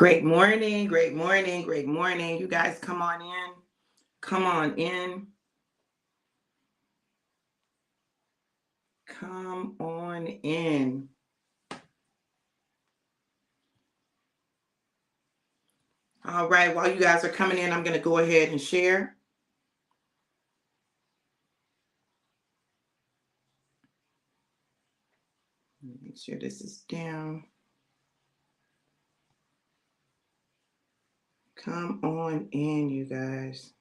Great morning, great morning, great morning. You guys come on in. Come on in. Come on in. All right, while you guys are coming in, I'm going to go ahead and share. Make sure this is down. Come on in, you guys.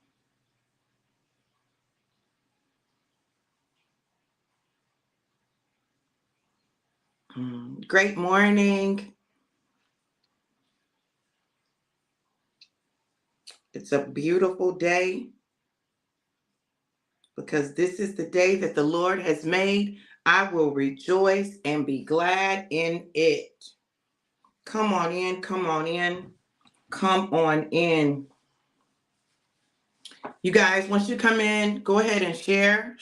Great morning. It's a beautiful day because this is the day that the Lord has made. I will rejoice and be glad in it. Come on in, come on in, come on in. You guys, once you come in, go ahead and share,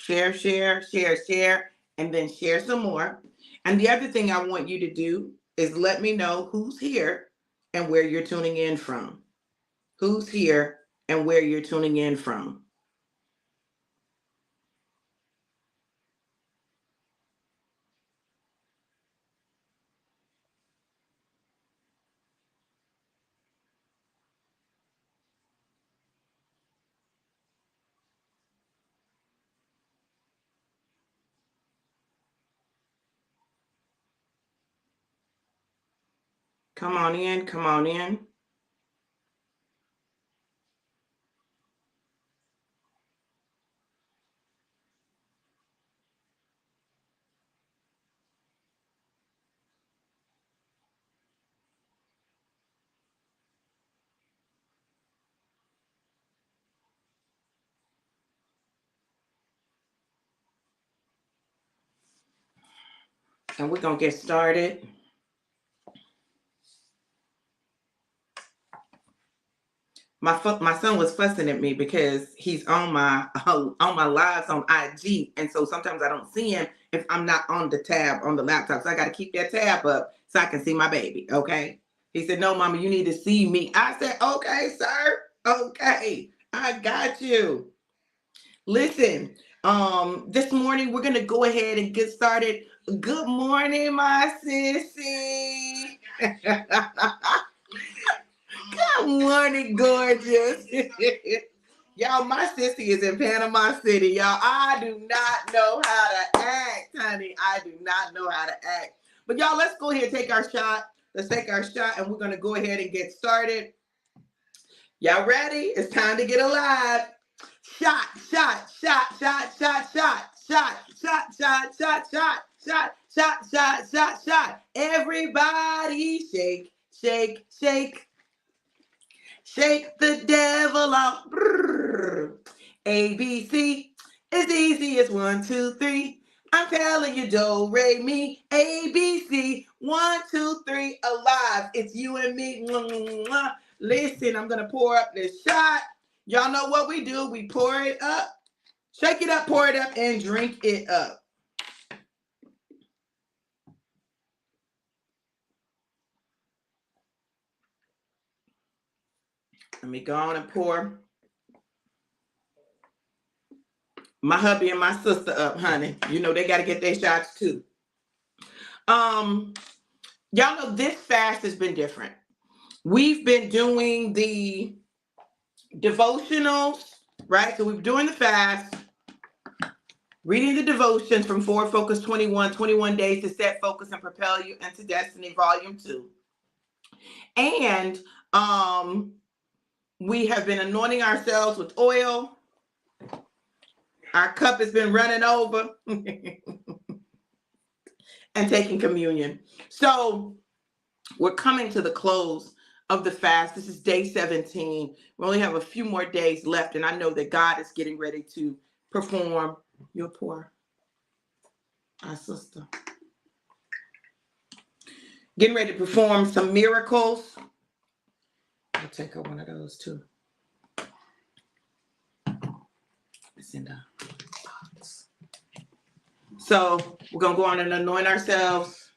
and then share some more. And the other thing I want you to do is let me know who's here and where you're tuning in from. Who's here and where you're tuning in from. Come on in, come on in. And we're going to get started. My son was fussing at me because he's on my lives on IG, and so sometimes I don't see him if I'm not on the tab on the laptop. So I got to keep that tab up so I can see my baby. Okay. He said, "No, Mama, you need to see me." I said, "Okay, sir. Okay, I got you." Listen, this morning we're gonna go ahead and get started. Good morning, my sissy. Good morning, gorgeous. Y'all, my sissy is in Panama City. Y'all, I do not know how to act, honey. I do not know how to act. But y'all, let's go ahead and take our shot. Let's take our shot, and we're going to go ahead and get started. Y'all ready? It's time to get alive. Shot, shot, shot, shot, shot, shot, shot, shot, shot, shot, shot, shot, shot, shot, shot, shot. Everybody shake, shake, shake. Shake the devil off. ABC is easy as 1, 2, 3. I'm telling you, do, re, mi, ABC. 1, 2, 3, alive. It's you and me. Listen, I'm gonna pour up this shot. Y'all know what we do. We pour it up, shake it up, pour it up, and drink it up. Let me go on and pour my hubby and my sister up, honey. You know they got to get their shots too. Y'all know this fast has been different. We've been doing the devotionals, right? So we're doing the fast, reading the devotions from Forward Focus 21 days to set focus and propel you into destiny, volume 2. And we have been anointing ourselves with oil. Our cup has been running over. And taking communion. So we're coming to the close of the fast. This is day 17. We only have a few more days left, and I know that God is getting ready to perform. You're poor, our sister. Getting ready to perform some miracles. I'll take her one of those too. It's in the box. So we're going to go on and anoint ourselves.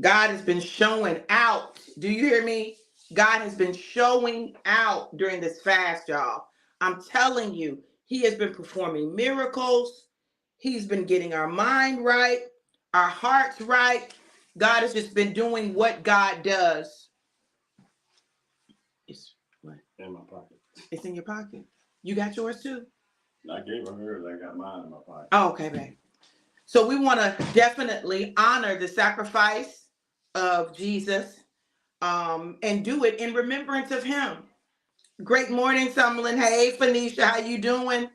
God has been showing out. Do you hear me? God has been showing out during this fast, y'all. I'm telling you, he has been performing miracles. He's been getting our mind right, our hearts right. God has just been doing what God does. It's what? In my pocket. It's in your pocket. You got yours too? I gave her hers. I got mine in my pocket. Oh, okay, babe. So we want to definitely honor the sacrifice of Jesus, and do it in remembrance of him. Great morning, Summerlin. Hey, Phoenicia, how you doing?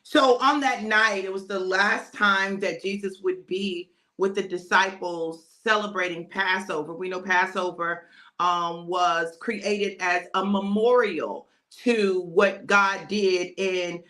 So on that night, it was the last time that Jesus would be with the disciples celebrating Passover. We know Passover was created as a memorial to what God did in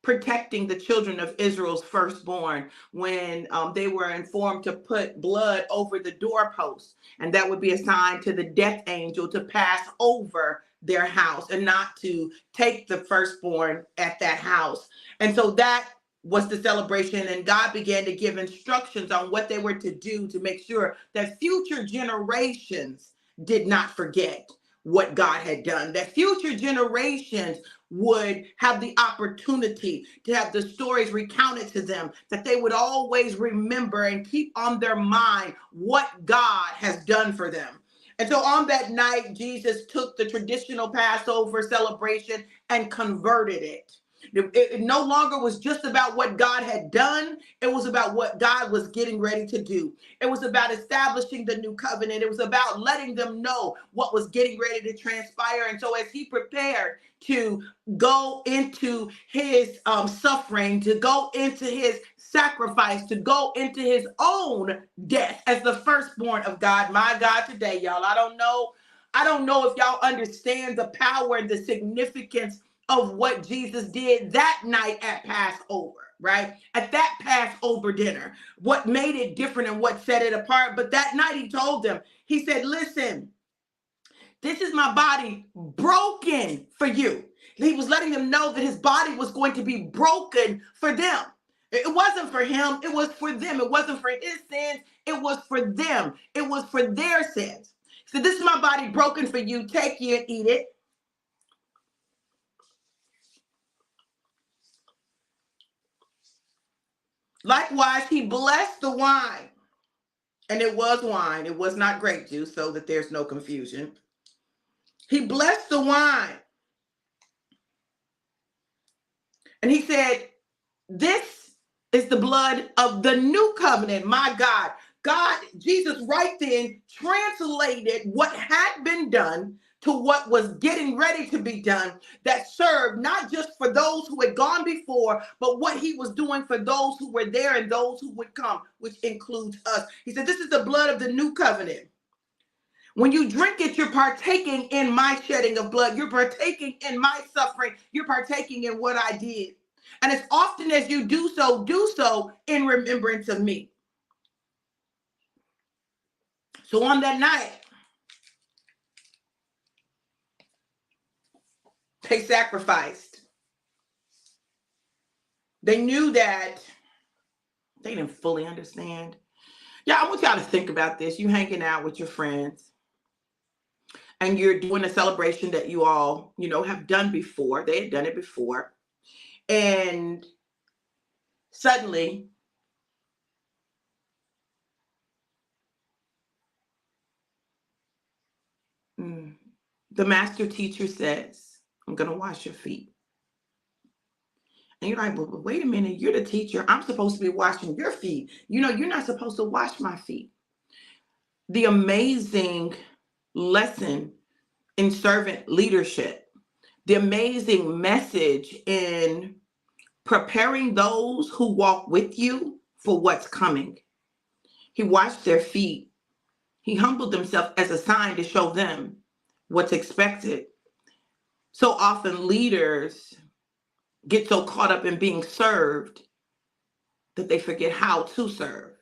protecting the children of Israel's firstborn when they were informed to put blood over the doorposts, and that would be a sign to the death angel to pass over their house and not to take the firstborn at that house. And so that was the celebration, and God began to give instructions on what they were to do to make sure that future generations did not forget what God had done, that future generations would have the opportunity to have the stories recounted to them, that they would always remember and keep on their mind what God has done for them. And so on that night, Jesus took the traditional Passover celebration and converted it. It no longer was just about what God had done. It was about what God was getting ready to do. It was about establishing the new covenant. It was about letting them know what was getting ready to transpire. And so as he prepared to go into his suffering, to go into his sacrifice, to go into his own death as the firstborn of God, my God, today, y'all, I don't know if y'all understand the power and the significance of what Jesus did that night at Passover, right? At that Passover dinner, what made it different and what set it apart. But that night he told them, he said, listen, this is my body broken for you. He was letting them know that his body was going to be broken for them. It wasn't for him. It was for them. It wasn't for his sins. It was for them. It was for their sins. So this is my body broken for you. Take it and eat it. Likewise, he blessed the wine. And it was wine. It was not grape juice, so that there's no confusion. He blessed the wine. And he said, this is the blood of the new covenant. My God. God, Jesus right then translated what had been done to what was getting ready to be done, that served not just for those who had gone before, but what he was doing for those who were there and those who would come, which includes us. He said, this is the blood of the new covenant. When you drink it, you're partaking in my shedding of blood. You're partaking in my suffering. You're partaking in what I did. And as often as you do so in remembrance of me. So on that night, they sacrificed. They knew that they didn't fully understand. Yeah, I want y'all to think about this. You hanging out with your friends and you're doing a celebration that you all, have done before. They had done it before. And suddenly, the master teacher says, I'm going to wash your feet. And you're like, well, wait a minute, you're the teacher. I'm supposed to be washing your feet. You're not supposed to wash my feet. The amazing lesson in servant leadership, the amazing message in preparing those who walk with you for what's coming. He washed their feet. He humbled himself as a sign to show them what's expected. So often leaders get so caught up in being served that they forget how to serve.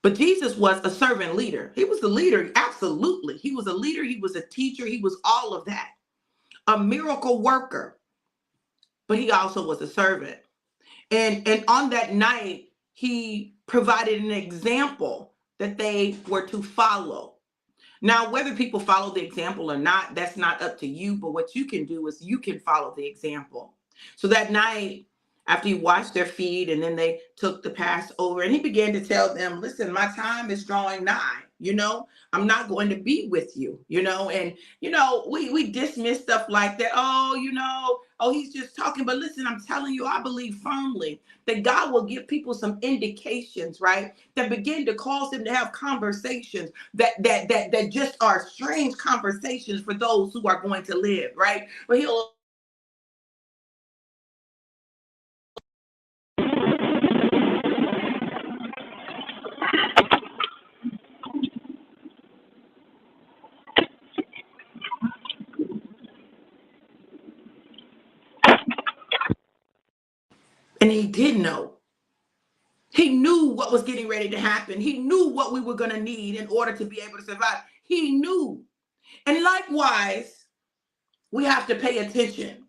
But Jesus was a servant leader. He was the leader, absolutely. He was a leader. He was a teacher. He was all of that. A miracle worker. But he also was a servant. And on that night, he provided an example that they were to follow. Now, whether people follow the example or not, that's not up to you. But what you can do is you can follow the example. So that night, after he washed their feet and then they took the Passover, and he began to tell them, listen, my time is drawing nigh. I'm not going to be with you, and, we dismiss stuff like that. Oh, he's just talking. But listen, I'm telling you, I believe firmly that God will give people some indications, right, that begin to cause them to have conversations that just are strange conversations for those who are going to live, right? But he'll and he did know. He knew what was getting ready to happen. He knew what we were going to need in order to be able to survive. He knew. And likewise, we have to pay attention.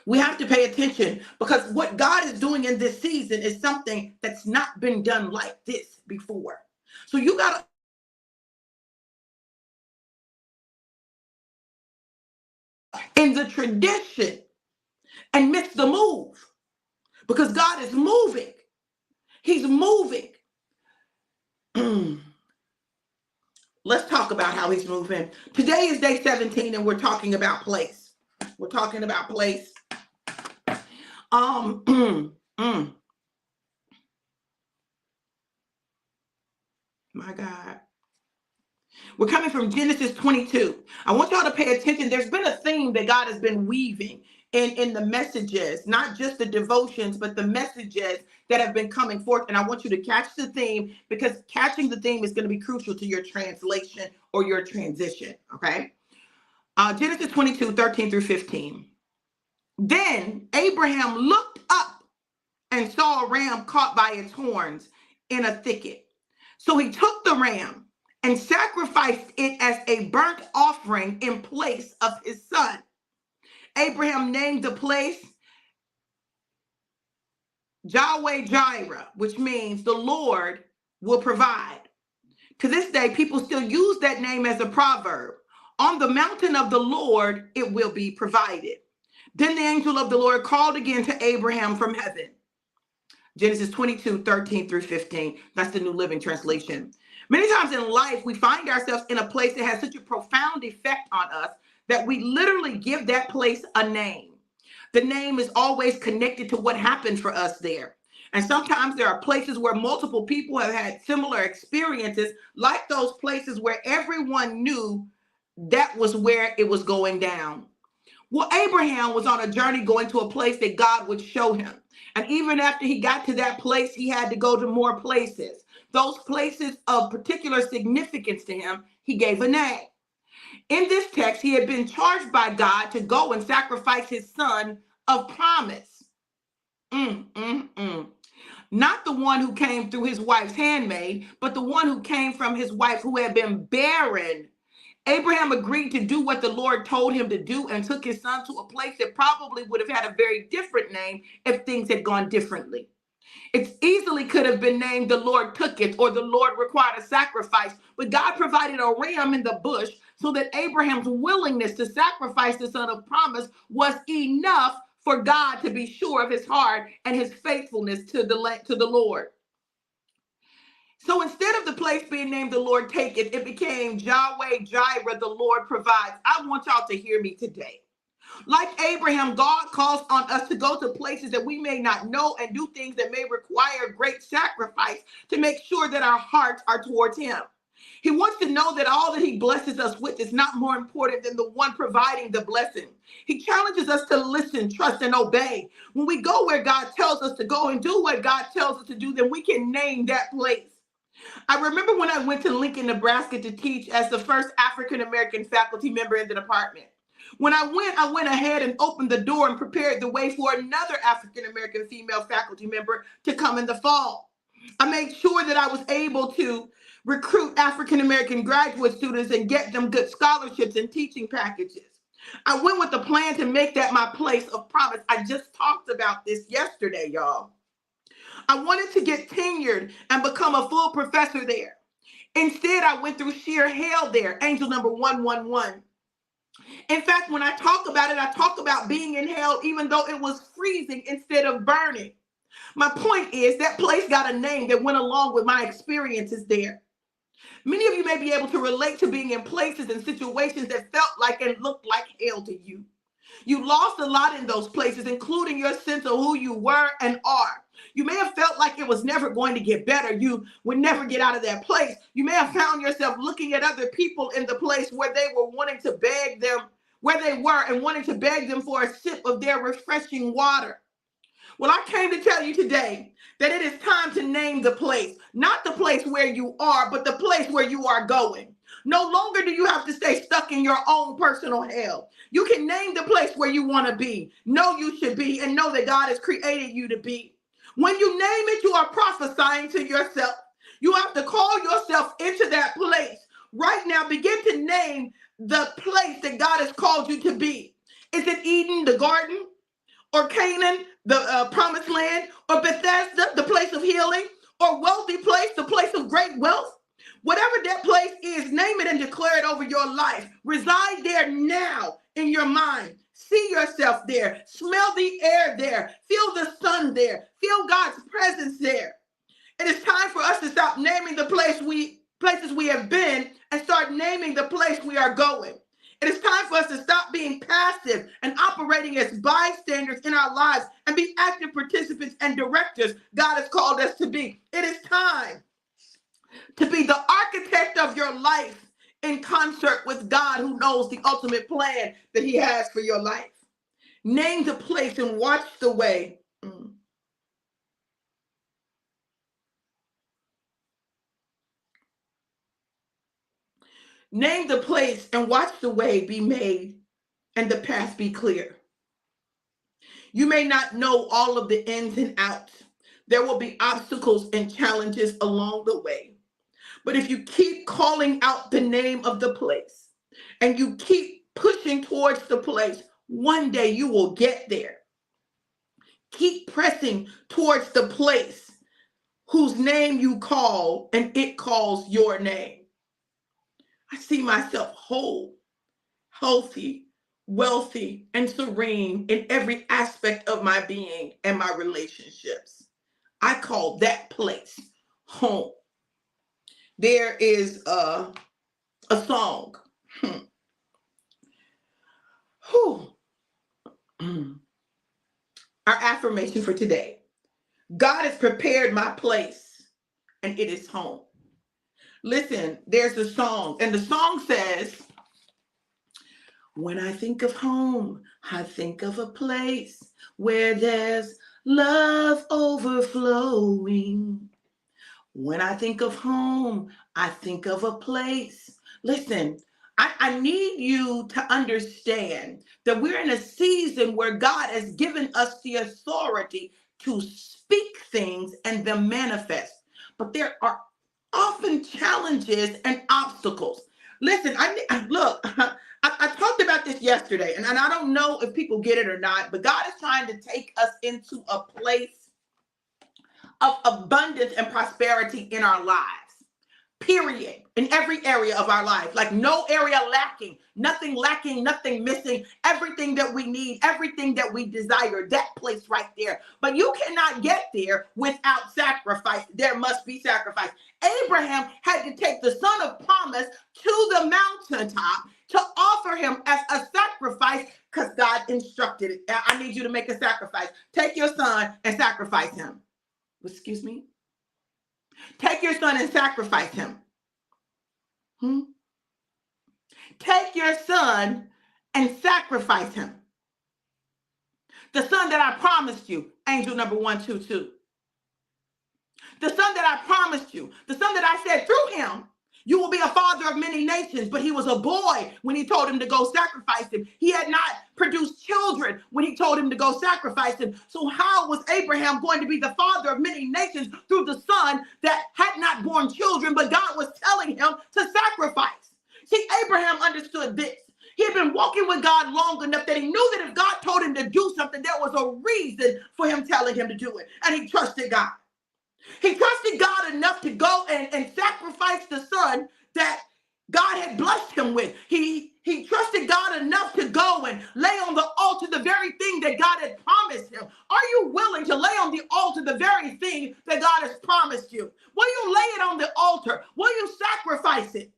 We have to pay attention because what God is doing in this season is something that's not been done like this before. So you got to, in the tradition, and miss the move because God is moving. He's moving. Let's talk about how he's moving. Today is day 17 and we're talking about place. We're talking about place. My God. We're coming from Genesis 22. I want y'all to pay attention. There's been a theme that God has been weaving in the messages, not just the devotions, but the messages that have been coming forth. And I want you to catch the theme because catching the theme is going to be crucial to your translation or your transition, okay? Genesis 22, 13 through 15. Then Abraham looked up and saw a ram caught by its horns in a thicket. So he took the ram and sacrificed it as a burnt offering in place of his son. Abraham named the place Yahweh Jireh, which means the Lord will provide. To this day, people still use that name as a proverb. On the mountain of the Lord, it will be provided. Then the angel of the Lord called again to Abraham from heaven. Genesis 22, 13 through 15. That's the New Living Translation. Many times in life, we find ourselves in a place that has such a profound effect on us that we literally give that place a name. The name is always connected to what happened for us there. And sometimes there are places where multiple people have had similar experiences, like those places where everyone knew that was where it was going down. Well, Abraham was on a journey going to a place that God would show him. And even after he got to that place, he had to go to more places. Those places of particular significance to him, he gave a name. In this text, he had been charged by God to go and sacrifice his son of promise. Not the one who came through his wife's handmaid, but the one who came from his wife who had been barren. Abraham agreed to do what the Lord told him to do and took his son to a place that probably would have had a very different name if things had gone differently. It easily could have been named the Lord took it or the Lord required a sacrifice, but God provided a ram in the bush so that Abraham's willingness to sacrifice the son of promise was enough for God to be sure of his heart and his faithfulness to the Lord. So instead of the place being named the Lord take it, it became Yahweh Jireh, the Lord provides. I want y'all to hear me today. Like Abraham, God calls on us to go to places that we may not know and do things that may require great sacrifice to make sure that our hearts are towards him. He wants to know that all that he blesses us with is not more important than the one providing the blessing. He challenges us to listen, trust, and obey. When we go where God tells us to go and do what God tells us to do, then we can name that place. I remember when I went to Lincoln, Nebraska to teach as the first African-American faculty member in the department. When I went ahead and opened the door and prepared the way for another African-American female faculty member to come in the fall. I made sure that I was able to recruit African-American graduate students and get them good scholarships and teaching packages. I went with the plan to make that my place of promise. I just talked about this yesterday, y'all. I wanted to get tenured and become a full professor there. Instead, I went through sheer hell there, angel number 111. In fact, when I talk about it, I talk about being in hell even though it was freezing instead of burning. My point is that place got a name that went along with my experiences there. Many of you may be able to relate to being in places and situations that felt like and looked like hell to you. You lost a lot in those places, including your sense of who you were and are. You may have felt like it was never going to get better. You would never get out of that place. You may have found yourself looking at other people in the place where they were wanting to beg them, where they were and wanting to beg them for a sip of their refreshing water. Well, I came to tell you today that it is time to name the place, not the place where you are, but the place where you are going. No longer do you have to stay stuck in your own personal hell. You can name the place where you want to be, know you should be, and know that God has created you to be. When you name it, you are prophesying to yourself. You have to call yourself into that place. Right now, begin to name the place that God has called you to be. Is it Eden, the garden? Or Canaan, the promised land? Or Bethesda, the place of healing? Or wealthy place, the place of great wealth? Whatever that place is, name it and declare it over your life. Reside there now in your mind. See yourself there. Smell the air there. Feel the sun there. Feel God's presence there. It is time for us to stop naming the places we have been and start naming the place we are going. It is time for us to stop being passive and operating as bystanders in our lives and be active participants and directors God has called us to be. It is time to be the architect of your life in concert with God, who knows the ultimate plan that he has for your life. Name the place and watch the way. Name the place and watch the way be made and the path be clear. You may not know all of the ins and outs. There will be obstacles and challenges along the way. But if you keep calling out the name of the place and you keep pushing towards the place, one day you will get there. Keep pressing towards the place whose name you call and it calls your name. I see myself whole, healthy, wealthy, and serene in every aspect of my being and my relationships. I call that place home. There is a song. Our affirmation for today. God has prepared my place and it is home. Listen, there's a song, and the song says, when I think of home, I think of a place where there's love overflowing. When I think of home, I think of a place. Listen, I need you to understand that we're in a season where God has given us the authority to speak things and them manifest. But there are often challenges and obstacles. Listen, look, I talked about this yesterday, and I don't know if people get it or not, but God is trying to take us into a place of abundance and prosperity in our lives. Period. In every area of our life. Like no area lacking, nothing missing, everything that we need, everything that we desire, that place right there. But you cannot get there without sacrifice. There must be sacrifice. Abraham had to take the son of promise to the mountaintop to offer him as a sacrifice because God instructed it. I need you to make a sacrifice. Take your son and sacrifice him. Excuse me? Take your son and sacrifice him. Take your son and sacrifice him. The son that I promised you, angel number 122. The son that I promised you, the son that I said through him, you will be a father of many nations, but he was a boy when he told him to go sacrifice him. He had not produced children when he told him to go sacrifice him. So how was Abraham going to be the father of many nations through the son that had not born children, but God was telling him to sacrifice? See, Abraham understood this. He had been walking with God long enough that he knew that if God told him to do something, there was a reason for him telling him to do it. And he trusted God. He trusted God enough to go and sacrifice the son that God had blessed him with. He trusted God enough to go and lay on the altar the very thing that God had promised him. Are you willing to lay on the altar the very thing that God has promised you? Will you lay it on the altar? Will you sacrifice it?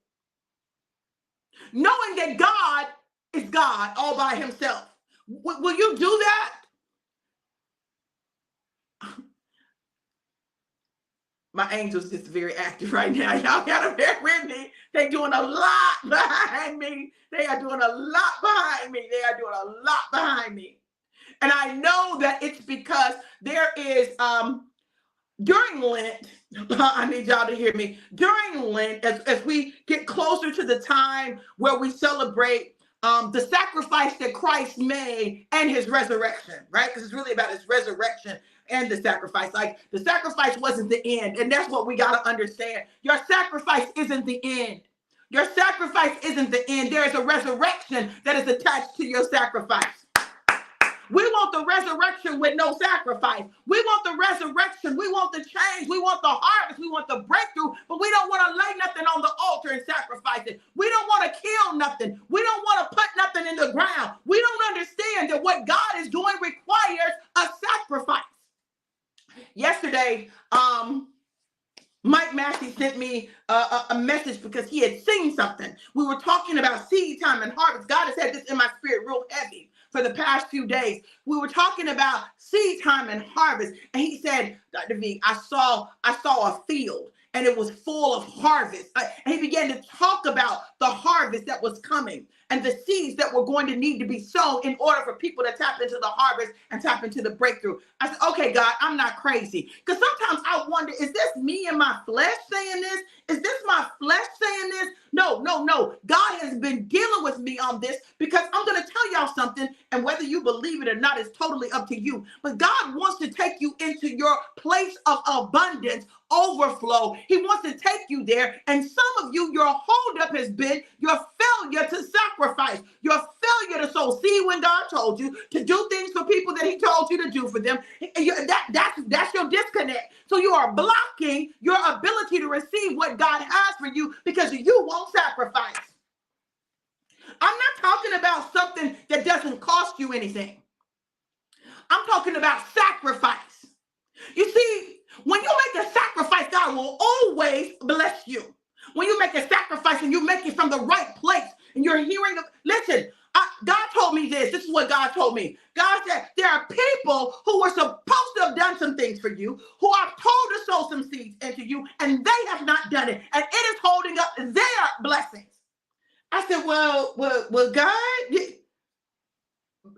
Knowing that God is God all by himself. Will you do that? My angels just very active right now. Y'all gotta bear with me. They doing a lot behind me. They are doing a lot behind me. They are doing a lot behind me. And I know that it's because there is during Lent, I need y'all to hear me. During Lent, as we get closer to the time where we celebrate the sacrifice that Christ made and his resurrection, right? Because it's really about his resurrection and the sacrifice. Like the sacrifice wasn't the end. And that's what we got to understand. Your sacrifice isn't the end. Your sacrifice isn't the end. There is a resurrection that is attached to your sacrifice. We want the resurrection with no sacrifice. We want the resurrection. We want the change. We want the harvest. We want the breakthrough, but we don't want to lay nothing on the altar and sacrifice it. We don't want to kill nothing. We don't want to put nothing in the ground. We don't understand that what God is doing requires a sacrifice. Yesterday, Mike Massey sent me a message because he had seen something. We were talking about seed time and harvest. God has had this in my spirit real heavy for the past few days. We were talking about seed time and harvest. And he said, Dr. V, I saw a field and it was full of harvest. And he began to talk about the harvest that was coming and the seeds that were going to need to be sown in order for people to tap into the harvest and tap into the breakthrough. I said, okay, God, I'm not crazy. Because sometimes I wonder, is this me and my flesh saying this? Is this my flesh saying this? No. God has been dealing with me on this because I'm going to tell y'all something, and whether you believe it or not is totally up to you. But God wants to take you into your place of abundance, overflow. He wants to take you there. And some of you, your holdup has been your failure to sacrifice, your failure to sow seed when God told you, to do things for people that he told you to do for them. That's your disconnect. So you are blocking your ability to receive what God has for you because you won't sacrifice. I'm not talking about something that doesn't cost you anything. I'm talking about sacrifice. You see, when you make a sacrifice, God will always bless you. When you make a sacrifice and you make it from the right place and you're hearing, listen, God told me this. This is what God told me. God said, there are people who were supposed to have done some things for you, who are told to sow some seeds into you, and they have not done it. And it is holding up their blessings. I said, well, God,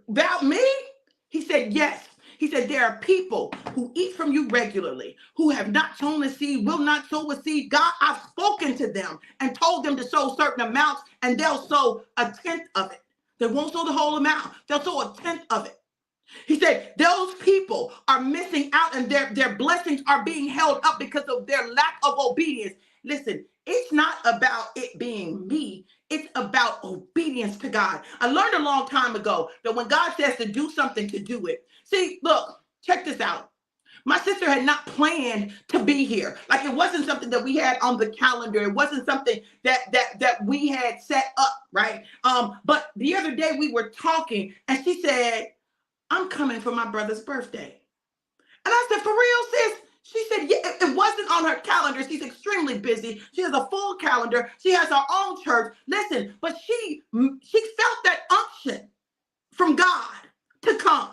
about me? He said, yes. He said, there are people who eat from you regularly, who have not sown a seed, will not sow a seed. God, I've spoken to them and told them to sow certain amounts, and they'll sow a tenth of it. They won't sow the whole amount. They'll sow a tenth of it. He said, those people are missing out and their blessings are being held up because of their lack of obedience. Listen, it's not about it being me. It's about obedience to God. I learned a long time ago that when God says to do something, to do it. See, look, check this out. My sister had not planned to be here. Like it wasn't something that we had on the calendar. It wasn't something that we had set up, right? But the other day we were talking and she said, I'm coming for my brother's birthday. And I said, for real, sis? She said, yeah, it wasn't on her calendar. She's extremely busy. She has a full calendar. She has her own church. Listen, but she felt that unction from God to come.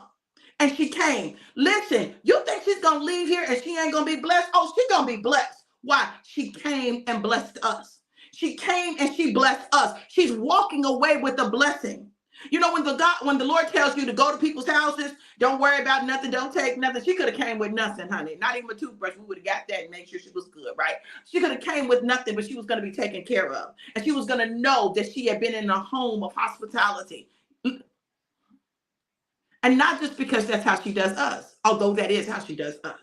And she came. Listen, you think she's going to leave here and she ain't going to be blessed? Oh, she's going to be blessed. Why? She came and blessed us. She came and she blessed us. She's walking away with a blessing. You know, when the Lord tells you to go to people's houses, don't worry about nothing, don't take nothing. She could have came with nothing, honey. Not even a toothbrush. We would have got that and made sure she was good, right? She could have came with nothing, but she was going to be taken care of. And she was going to know that she had been in a home of hospitality. And not just because that's how she does us, although that is how she does us.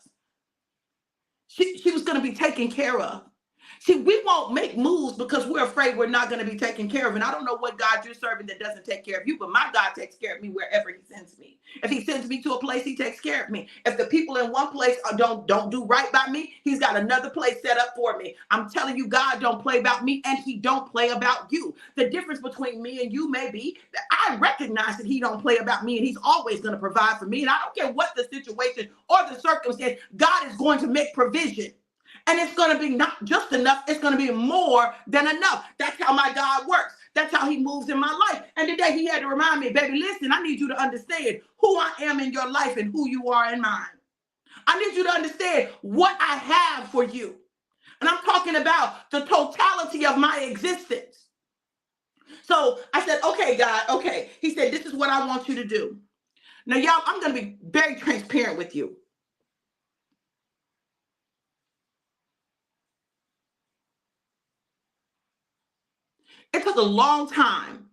She was going to be taken care of. See, we won't make moves because we're afraid we're not going to be taken care of. And I don't know what God you're serving that doesn't take care of you, but my God takes care of me wherever he sends me. If he sends me to a place, he takes care of me. If the people in one place don't do right by me, he's got another place set up for me. I'm telling you, God don't play about me and he don't play about you. The difference between me and you may be that I recognize that he don't play about me and he's always going to provide for me. And I don't care what the situation or the circumstance, God is going to make provision. And it's going to be not just enough. It's going to be more than enough. That's how my God works. That's how he moves in my life. And today he had to remind me, baby, listen, I need you to understand who I am in your life and who you are in mine. I need you to understand what I have for you. And I'm talking about the totality of my existence. So I said, okay, God, okay. He said, this is what I want you to do. Now, y'all, I'm going to be very transparent with you. It took a long time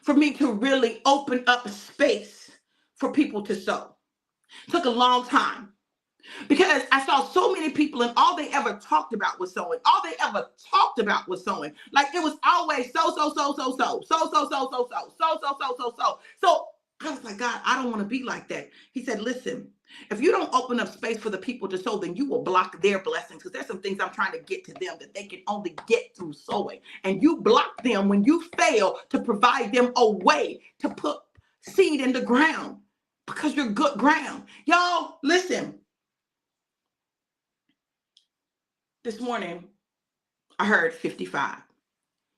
for me to really open up space for people to sow. It took a long time because I saw so many people and all they ever talked about was sowing. All they ever talked about was sowing. Like it was always so. So I was like, God, I don't want to be like that. He said, listen, if you don't open up space for the people to sow, then you will block their blessings because there's some things I'm trying to get to them that they can only get through sowing. And you block them when you fail to provide them a way to put seed in the ground because you're good ground. Y'all, listen. This morning, I heard 55.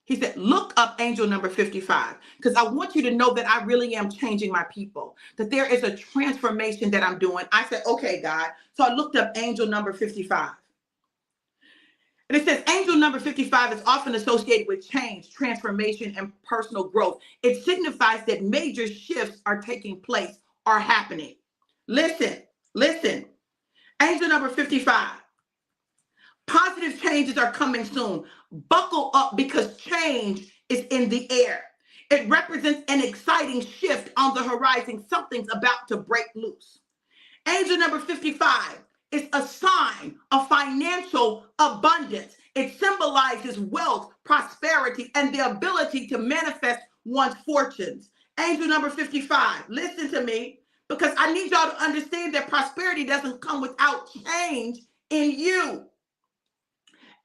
He said, look up angel number 55, because I want you to know that I really am changing my people, that there is a transformation that I'm doing. I said, okay, God. So I looked up angel number 55. And it says angel number 55 is often associated with change, transformation, and personal growth. It signifies that major shifts are taking place or happening. Listen. Angel number 55. Positive changes are coming soon. Buckle up because change is in the air. It represents an exciting shift on the horizon. Something's about to break loose. Angel number 55 is a sign of financial abundance. It symbolizes wealth, prosperity, and the ability to manifest one's fortunes. Angel number 55, listen to me, because I need y'all to understand that prosperity doesn't come without change in you.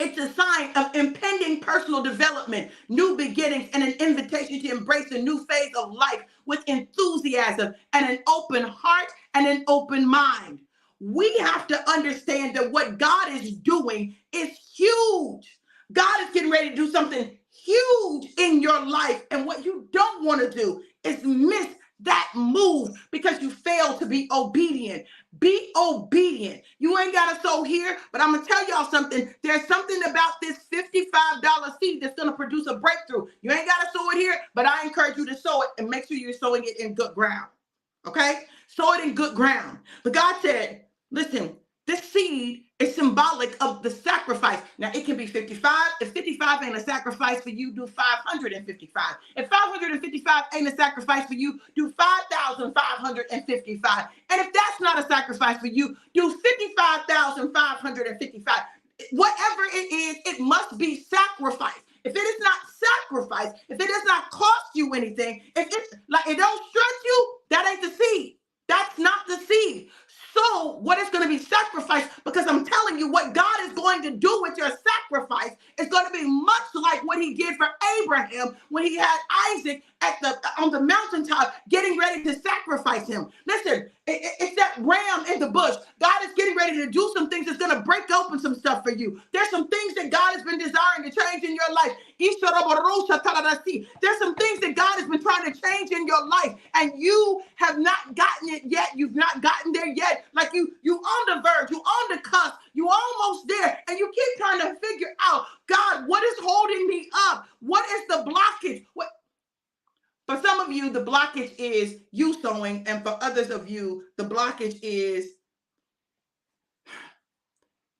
It's a sign of impending personal development, new beginnings, and an invitation to embrace a new phase of life with enthusiasm and an open heart and an open mind. We have to understand that what God is doing is huge. God is getting ready to do something huge in your life. And what you don't want to do is miss that move because you failed to be obedient. Be obedient. You ain't got to sow here, but I'm going to tell y'all something. There's something about this $55 seed that's going to produce a breakthrough. You ain't got to sow it here, but I encourage you to sow it and make sure you're sowing it in good ground. Okay? Sow it in good ground. But God said, listen, this seed is symbolic of the sacrifice. Now, it can be 55. If 55 ain't a sacrifice for you, do 555. If 555 ain't a sacrifice for you, do 5,555. And if that's not a sacrifice for you, do 55,555. Whatever it is, it must be sacrificed. If it is not sacrificed, if it does not cost you anything, if it's like it don't stress you, that ain't the seed. That's not the seed. So what is going to be sacrificed? Because I'm telling you, what God is going to do with your sacrifice is going to be much like what he did for Abraham when he had Isaac on the mountaintop getting ready to sacrifice him. Listen, it's that ram in the bush. God is getting ready to do some things that's going to break open some stuff for you. There's some things that God has been desiring to change in your life. There's some things that God has been trying to change in your life, and you have not gotten it yet. You've not gotten there yet. Like you on the verge, you on the cusp, you almost there, and you keep trying to figure out, God, what is holding me up? What is the blockage? For some of you, the blockage is you sowing, and for others of you, the blockage is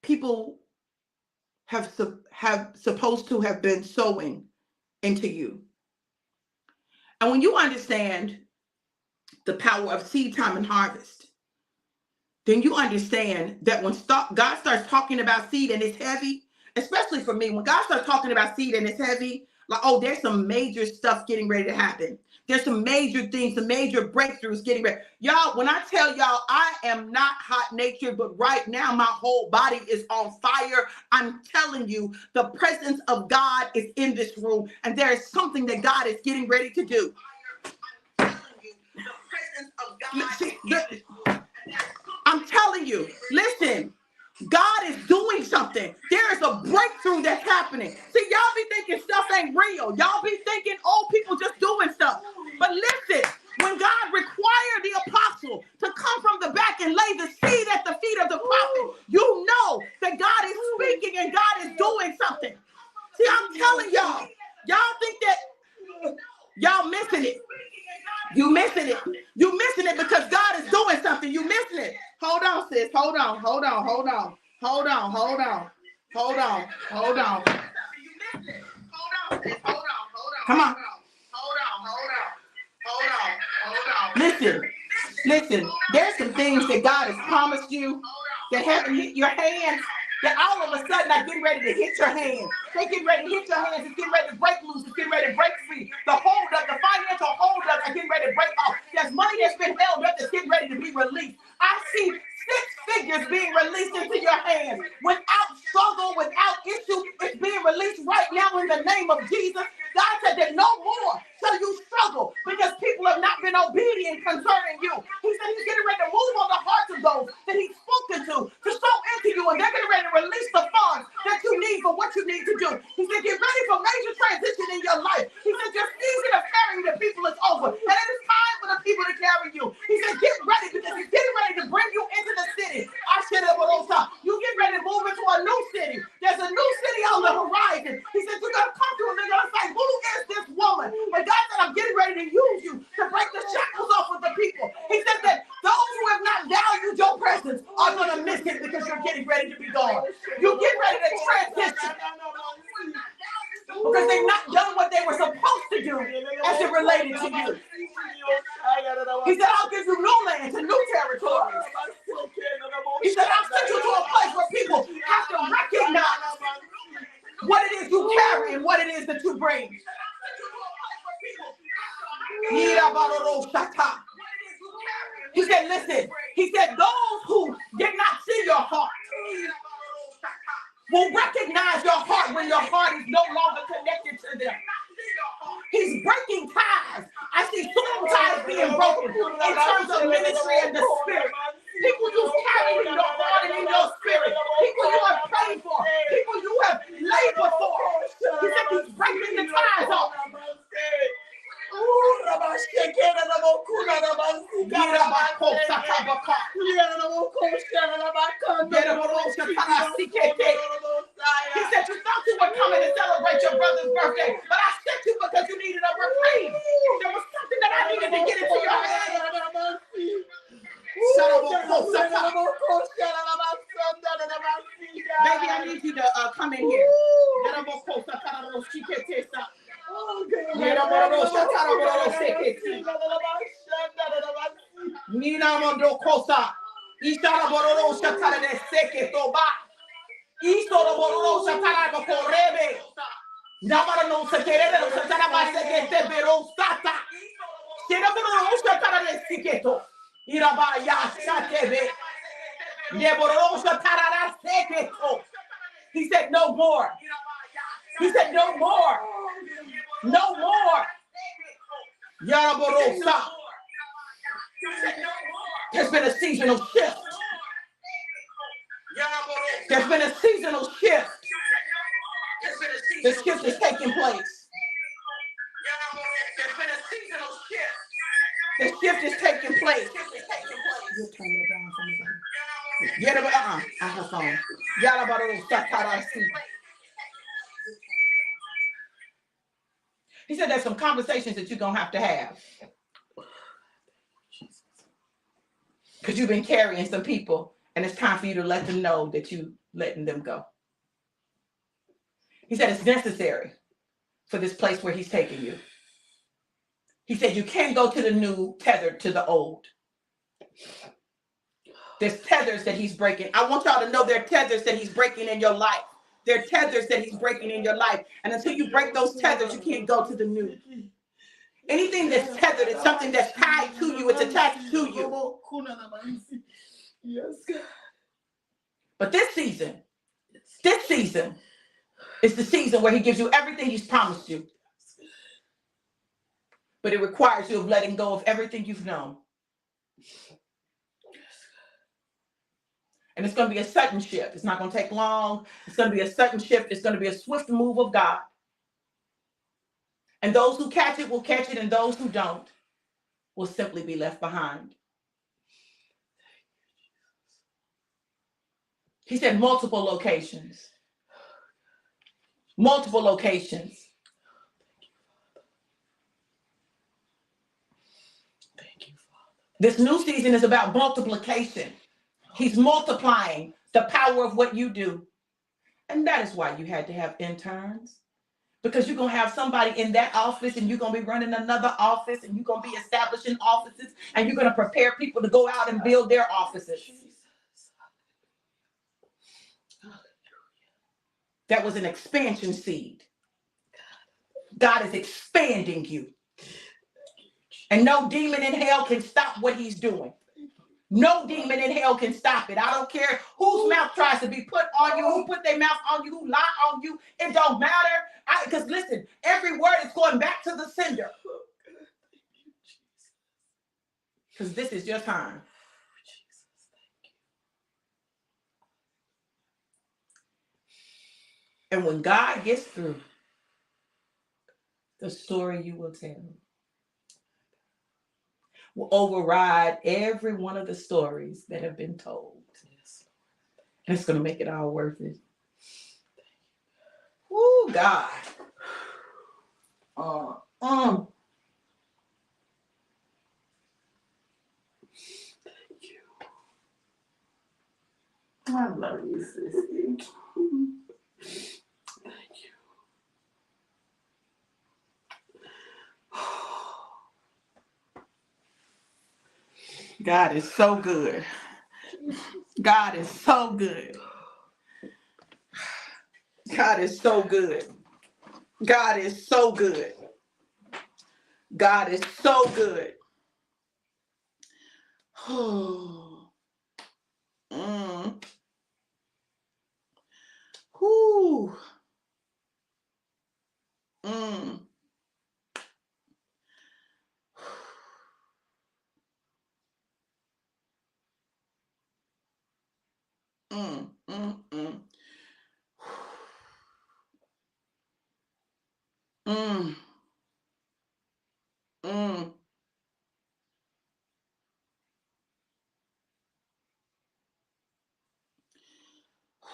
people have supposed to have been sowing into you. And when you understand the power of seed time and harvest, then you understand that when God starts talking about seed and it's heavy, especially for me, when God starts talking about seed and it's heavy, like, oh, there's some major stuff getting ready to happen. There's some major things, some major breakthroughs getting ready. Y'all, when I tell y'all I am not hot natured, but right now my whole body is on fire. I'm telling you, the presence of God is in this room, and there is something that God is getting ready to do. I'm telling you, listen. God is doing something. There is a breakthrough that's happening. See, y'all be thinking stuff ain't real. Y'all be thinking, oh, people just doing stuff. But listen, when God required the apostle to come from the back and lay the seed at the feet of the prophet, you know that God is speaking and God is doing something. See, I'm telling y'all, y'all think that y'all missing it. You missing it. You missing it because God is doing something. You missing it. Hold on, sis. Hold on. Hold on. Hold on. Hold on. Hold on. Hold on. Hold on. You missing it. Hold on, sis. Hold on. Hold on. Come on. Hold on. Hold on. Hold on. Hold on. Listen. Listen. There's some things that God has promised you that haven't hit your hands. That all of a sudden are getting ready to hit your hands. They getting ready to hit your hands. It's getting ready to break loose. It's getting ready to break free. The hold up, the financial hold up are getting ready to break off. There's money that's been held up that's getting ready to be released. I see 6 figures being released into your hands without struggle, without issue. It's being released right now in the name of Jesus. God said that no more shall you struggle because people have not been obedient concerning you. He said he's getting ready to move on the hearts of those that he's spoken to sow into you, and they're getting ready to release the funds that you need for what you need to do. He said, get ready for major transition in your life. He said, your season of carrying the people is over, and it is time for the people to carry you. He said, get ready because he's getting ready to bring you into the city. You get ready to move into a new city. There's a new city on the horizon. He said, you're going to come to him and you're going to say, who is this woman? And God said, I'm getting ready to use you to break the shackles off with the people. He said that those who have not valued your presence are going to miss it because you're getting ready to be gone. You're getting ready to transition because they've not done what they were supposed to do as it related to you. He said, I'll give you new lands and new territories. He said, I'll send you to a place where people have to recognize what it is you carry and what it is that you bring. He said, listen, he said, those who did not see your heart will recognize your heart when your heart is no longer connected to them. He's breaking ties. I see some ties being broken in terms of ministry and the spirit. People you carry in your heart and in your spirit. People you have prayed for. People you have labored for. He said he's breaking the ties off. He said you thought you were coming to celebrate your brother's birthday, but I sent you because you needed a reprieve. There was something that I needed to get into your head. Baby, I need you to come in here. Nina Mondo Cosa, Isara Bororo Shatara de Seke Toba, Isoro Bororo Shatara Correbe, Navarro Satereno Satara Seke Bero Sata, Senaboro Shatara de Siketo, Irabaya Satebe, Neboro Shatara Seketo. He said, no more. He said, no more. No more. Yaraborosa. There's been a seasonal shift. There's been a seasonal shift. The shift is taking place. There's been a seasonal shift. The shift is taking place. You'll turn that down for me. I have phone. He said there's some conversations that you're going to have. Because you've been carrying some people, and it's time for you to let them know that you're letting them go. He said it's necessary for this place where he's taking you. He said you can't go to the new tethered to the old. There's tethers that he's breaking. I want y'all to know there are tethers that he's breaking in your life. There are tethers that he's breaking in your life. And until you break those tethers, you can't go to the new. Anything that's tethered is something that's tied to you. It's attached to you. Yes, God. But this season is the season where he gives you everything he's promised you. But it requires you of letting go of everything you've known. And it's going to be a sudden shift. It's not going to take long. It's going to be a sudden shift. It's going to be a swift move of God. And those who catch it will catch it, and those who don't will simply be left behind. He said multiple locations. Multiple locations. Thank you, Father. This new season is about multiplication. He's multiplying the power of what you do. And that is why you had to have interns. Because you're going to have somebody in that office, and you're going to be running another office, and you're going to be establishing offices, and you're going to prepare people to go out and build their offices. That was an expansion seed. God is expanding you. And no demon in hell can stop what he's doing. No demon in hell can stop it. I don't care whose mouth tries to be put on you, who put their mouth on you, who lie on you. It don't matter. Because listen, every word is going back to the sender. Because this is your time. And when God gets through, the story you will tell will override every one of the stories that have been told. And it's going to make it all worth it. Woo, God. Thank you. I love you, sissy. Thank you. God is so good. God is so good. God is so good. God is so good. God is so good. Whew.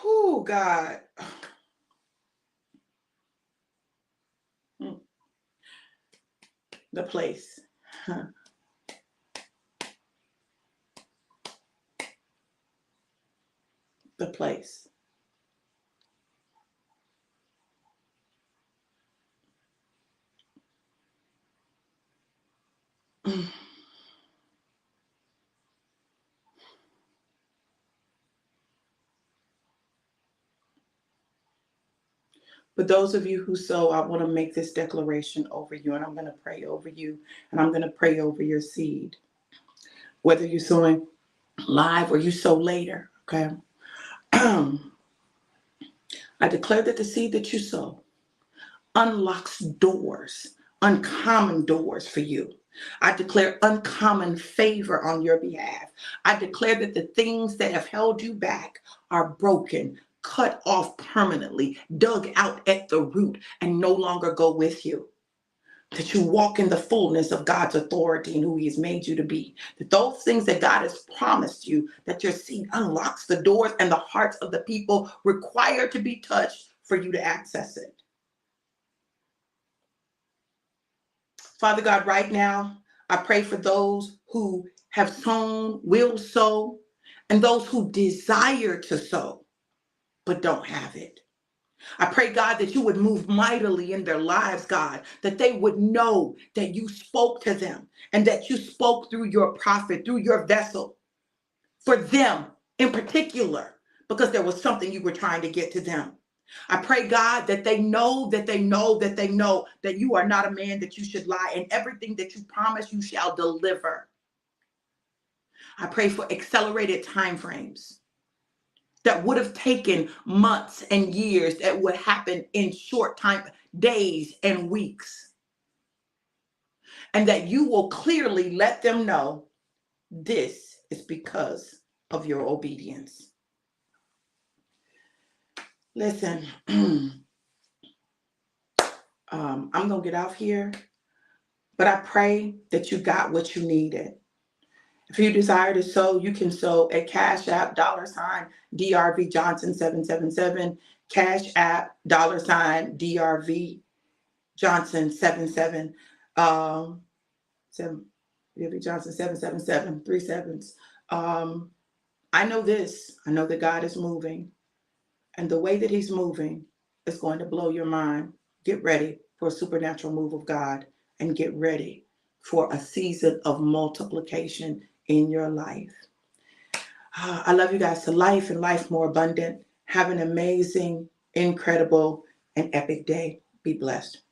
Whew, God. The place. Huh. The place. For those of you who sow, I want to make this declaration over you, and I'm going to pray over you, and I'm going to pray over your seed. Whether you're sowing live or you sow later, okay? I declare that the seed that you sow unlocks doors, uncommon doors for you. I declare uncommon favor on your behalf. I declare that the things that have held you back are broken, cut off permanently, dug out at the root, and no longer go with you. That you walk in the fullness of God's authority and who he has made you to be. That those things that God has promised you, that your seed unlocks the doors and the hearts of the people required to be touched for you to access it. Father God, right now, I pray for those who have sown, will sow, and those who desire to sow, but don't have it. I pray, God, that you would move mightily in their lives, God, that they would know that you spoke to them and that you spoke through your prophet, through your vessel, for them in particular, because there was something you were trying to get to them. I pray, God, that they know that they know that they know that you are not a man that you should lie, and everything that you promise you shall deliver. I pray for accelerated timeframes that would have taken months and years, that would happen in short time, days and weeks. And that you will clearly let them know this is because of your obedience. Listen, I'm going to get off here, but I pray that you got what you needed. If you desire to sow, you can sow at Cash App, $DRV Johnson 777, Cash App, $DRV Johnson 77, DRV Johnson 777, 3 sevens. I know this. I know that God is moving, and the way that he's moving is going to blow your mind. Get ready for a supernatural move of God, and get ready for a season of multiplication in your life. I love you guys to life and life more abundant. Have an amazing, incredible, and epic day. Be blessed.